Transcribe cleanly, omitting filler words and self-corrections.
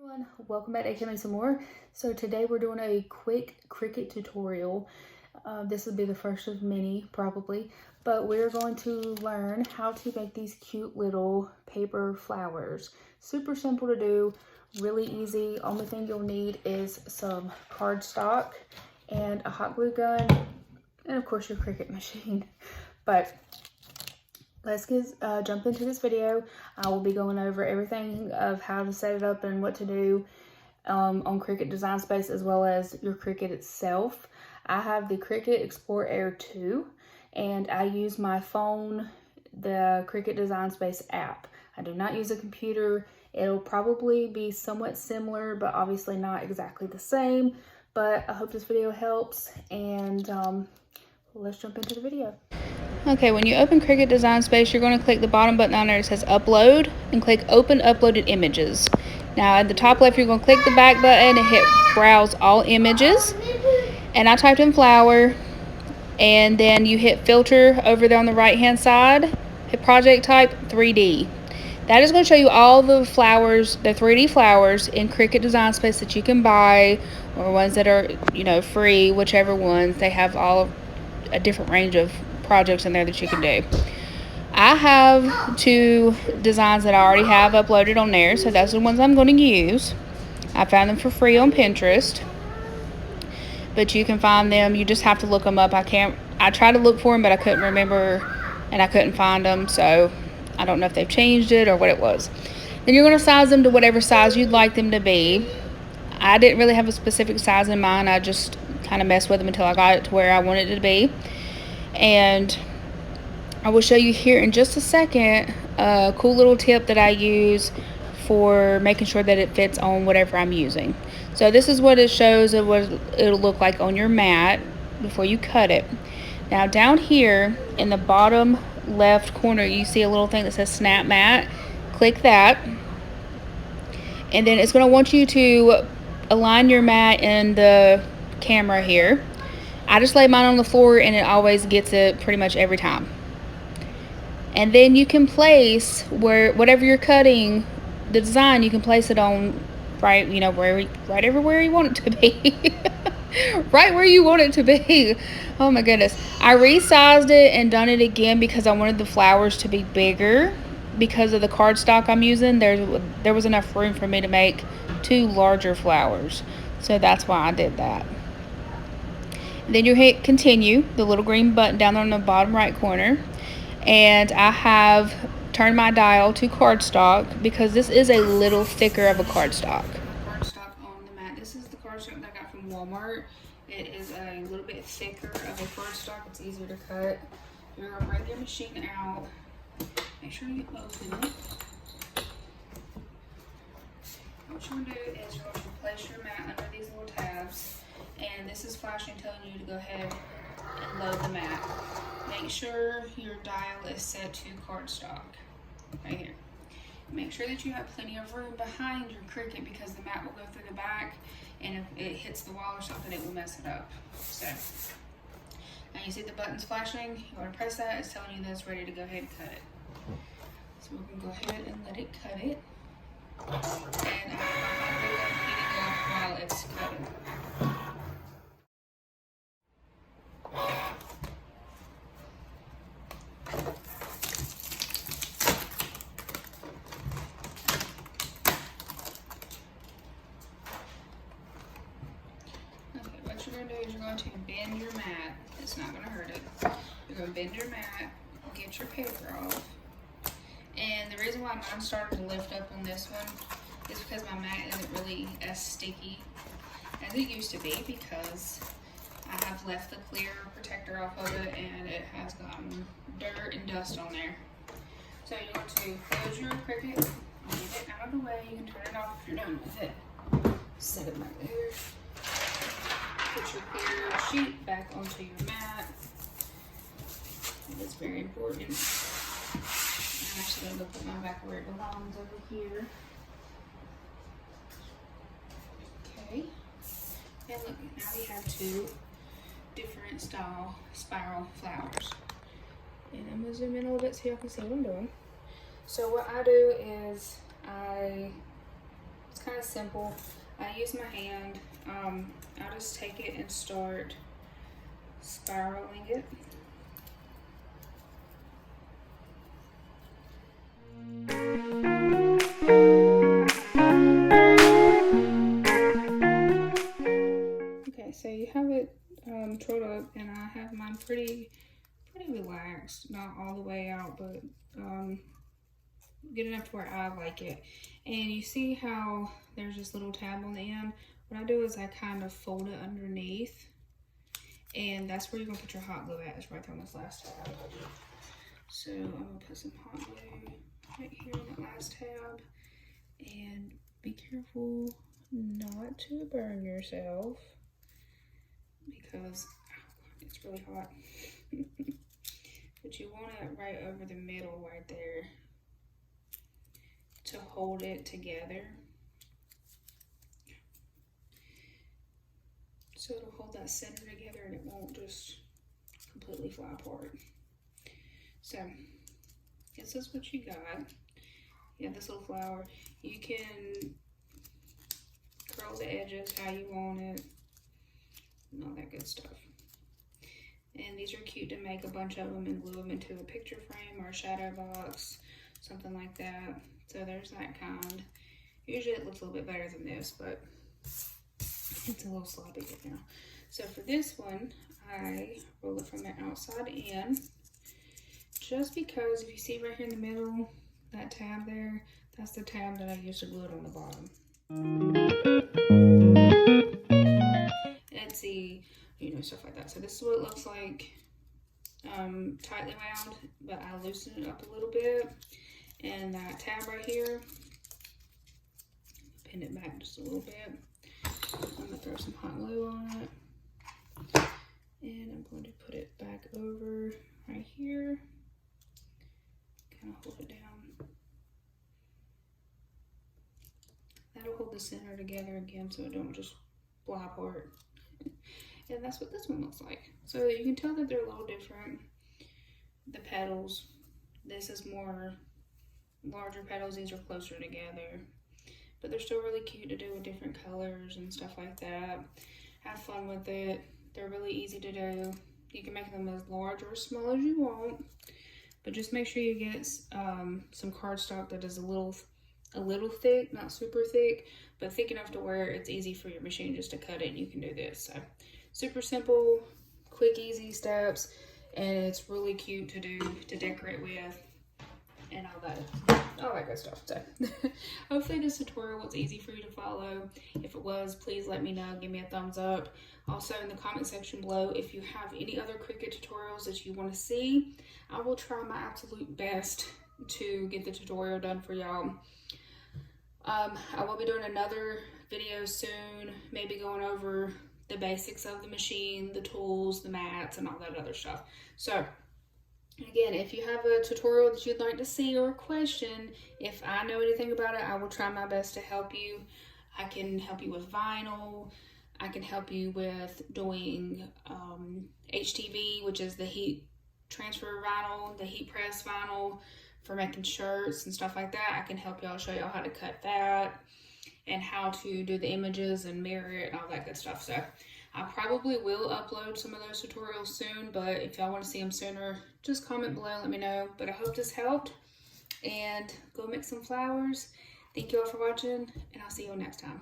Everyone, welcome back to HMA Some More. So today we're doing a quick Cricut tutorial. This will be the first of many probably, but we're going to learn how to make these cute little paper flowers. Super simple to do, really easy. Only thing you'll need is some cardstock and a hot glue gun, and of course your Cricut machine. But let's jump into this video. I will be going over everything of how to set it up and what to do on Cricut Design Space, as well as your Cricut itself. I have the Cricut Explore Air 2, and I use my phone, the Cricut Design Space app. I do not use a computer. It'll probably be somewhat similar, but obviously not exactly the same. But I hope this video helps, and let's jump into the video. Okay, when you open Cricut Design Space, you're going to click the bottom button on there that says Upload and click Open Uploaded Images. Now at the top left, you're going to click the back button and hit Browse All Images. And I typed in flower, and then you hit Filter over there on the right hand side, hit Project Type 3D. That is going to show you all the flowers, the 3D flowers in Cricut Design Space that you can buy, or ones that are, free, whichever ones. They have a different range of projects in there that you can do. I have 2 designs that I already have uploaded on there, so that's the ones I'm going to use. I found them for free on Pinterest, but you can find them. You just have to look them up. I tried to look for them, but I couldn't remember and I couldn't find them, so I don't know if they've changed it or what it was. Then you're going to size them to whatever size you'd like them to be. I didn't really have a specific size in mind. I just kind of messed with them until I got it to where I wanted it to be. And I will show you here in just a second a cool little tip that I use for making sure that it fits on whatever I'm using. So this is what it shows of what it'll look like on your mat before you cut it. Now down here in the bottom left corner, you see a little thing that says Snap Mat. Click that, and then it's going to want you to align your mat in the camera here. I just lay mine on the floor, and it always gets it pretty much every time. And then you can place whatever you're cutting, the design, you can place it on right everywhere you want it to be. Right where you want it to be. Oh my goodness. I resized it and done it again because I wanted the flowers to be bigger. Because of the cardstock I'm using, there was enough room for me to make 2 larger flowers. So that's why I did that. Then you hit continue, the little green button down there on the bottom right corner. And I have turned my dial to cardstock because this is a little thicker of a cardstock. Cardstock on the mat. This is the cardstock that I got from Walmart. It is a little bit thicker of a cardstock. It's easier to cut. You're going to bring your machine out. Make sure you open it. What you're going to do is you're going to place your mat under these little tabs. And this is flashing, telling you to go ahead and load the mat. Make sure your dial is set to cardstock, right here. Make sure that you have plenty of room behind your Cricut because the mat will go through the back, and if it hits the wall or something, it will mess it up. So, now you see the buttons flashing. You want to press that. It's telling you that it's ready to go ahead and cut it. So we can go ahead and let it cut it. And I'm heating up while it's cutting. What you're going to do is you're going to bend your mat. It's not going to hurt it. You're going to bend your mat, get your paper off. And the reason why mine started to lift up on this one is because my mat isn't really as sticky as it used to be, because I have left the clear protector off of it and it has gotten dirt and dust on there. So you're going to close your Cricut, get it out of the way. You can turn it off if you're done with it. Set it right there. Put your clear sheet back onto your mat. It's very important. I'm actually going to put mine back where it belongs, over here. Okay. And look, now we have 2 different style spiral flowers. And I'm going to zoom in a little bit so y'all can see what I'm doing. So what I do is it's kind of simple. I use my hand. I'll just take it and start spiraling it. Okay, so you have it curled up, and I have mine pretty relaxed, not all the way out, but good enough to where I like it. And you see how there's this little tab on the end? What I do is I kind of fold it underneath, and that's where you're gonna put your hot glue at, is right there on this last tab. So I'm gonna put some hot glue right here on that last tab, and be careful not to burn yourself because it's really hot. But you want it right over the middle right there to hold it together. So it'll hold that center together and it won't just completely fly apart. So this is what you got. You have this little flower. You can curl the edges how you want it and all that good stuff. And these are cute to make a bunch of them and glue them into a picture frame or a shadow box, something like that. So there's that kind. Usually it looks a little bit better than this, but it's a little sloppy right now. So for this one, I roll it from the outside in, just because if you see right here in the middle, that tab there, that's the tab that I used to glue it on the bottom. Etsy, you know, stuff like that. So this is what it looks like, tightly wound, but I loosened it up a little bit. And that tab right here, pin it back just a little bit. I'm gonna throw some hot glue on it. And I'm going to put it back over right here. Kind of hold it down. That'll hold the center together again so it don't just fly apart. And that's what this one looks like. So you can tell that they're a little different. The petals, this is more larger petals, these are closer together. But they're still really cute to do with different colors and stuff like that. Have fun with it. They're really easy to do. You can make them as large or as small as you want. But just make sure you get some cardstock that is a little thick, not super thick, but thick enough to where it's easy for your machine just to cut it and you can do this. So super simple, quick, easy steps, and it's really cute to do, to decorate with, and all that good stuff. So hopefully this tutorial was easy for you to follow. If it was, please let me know, give me a thumbs up. Also in the comment section below, if you have any other Cricut tutorials that you want to see, I will try my absolute best to get the tutorial done for y'all. I will be doing another video soon, maybe going over the basics of the machine, the tools, the mats, and all that other stuff. So again, if you have a tutorial that you'd like to see or a question, if I know anything about it, I will try my best to help you. I can help you with vinyl. I can help you with doing HTV, which is the heat transfer vinyl, the heat press vinyl for making shirts and stuff like that. I can help y'all, show y'all how to cut that and how to do the images and mirror it and all that good stuff. So I probably will upload some of those tutorials soon, but if y'all want to see them sooner, just comment below, let me know. But I hope this helped, and go make some flowers. Thank you all for watching, and I'll see you all next time.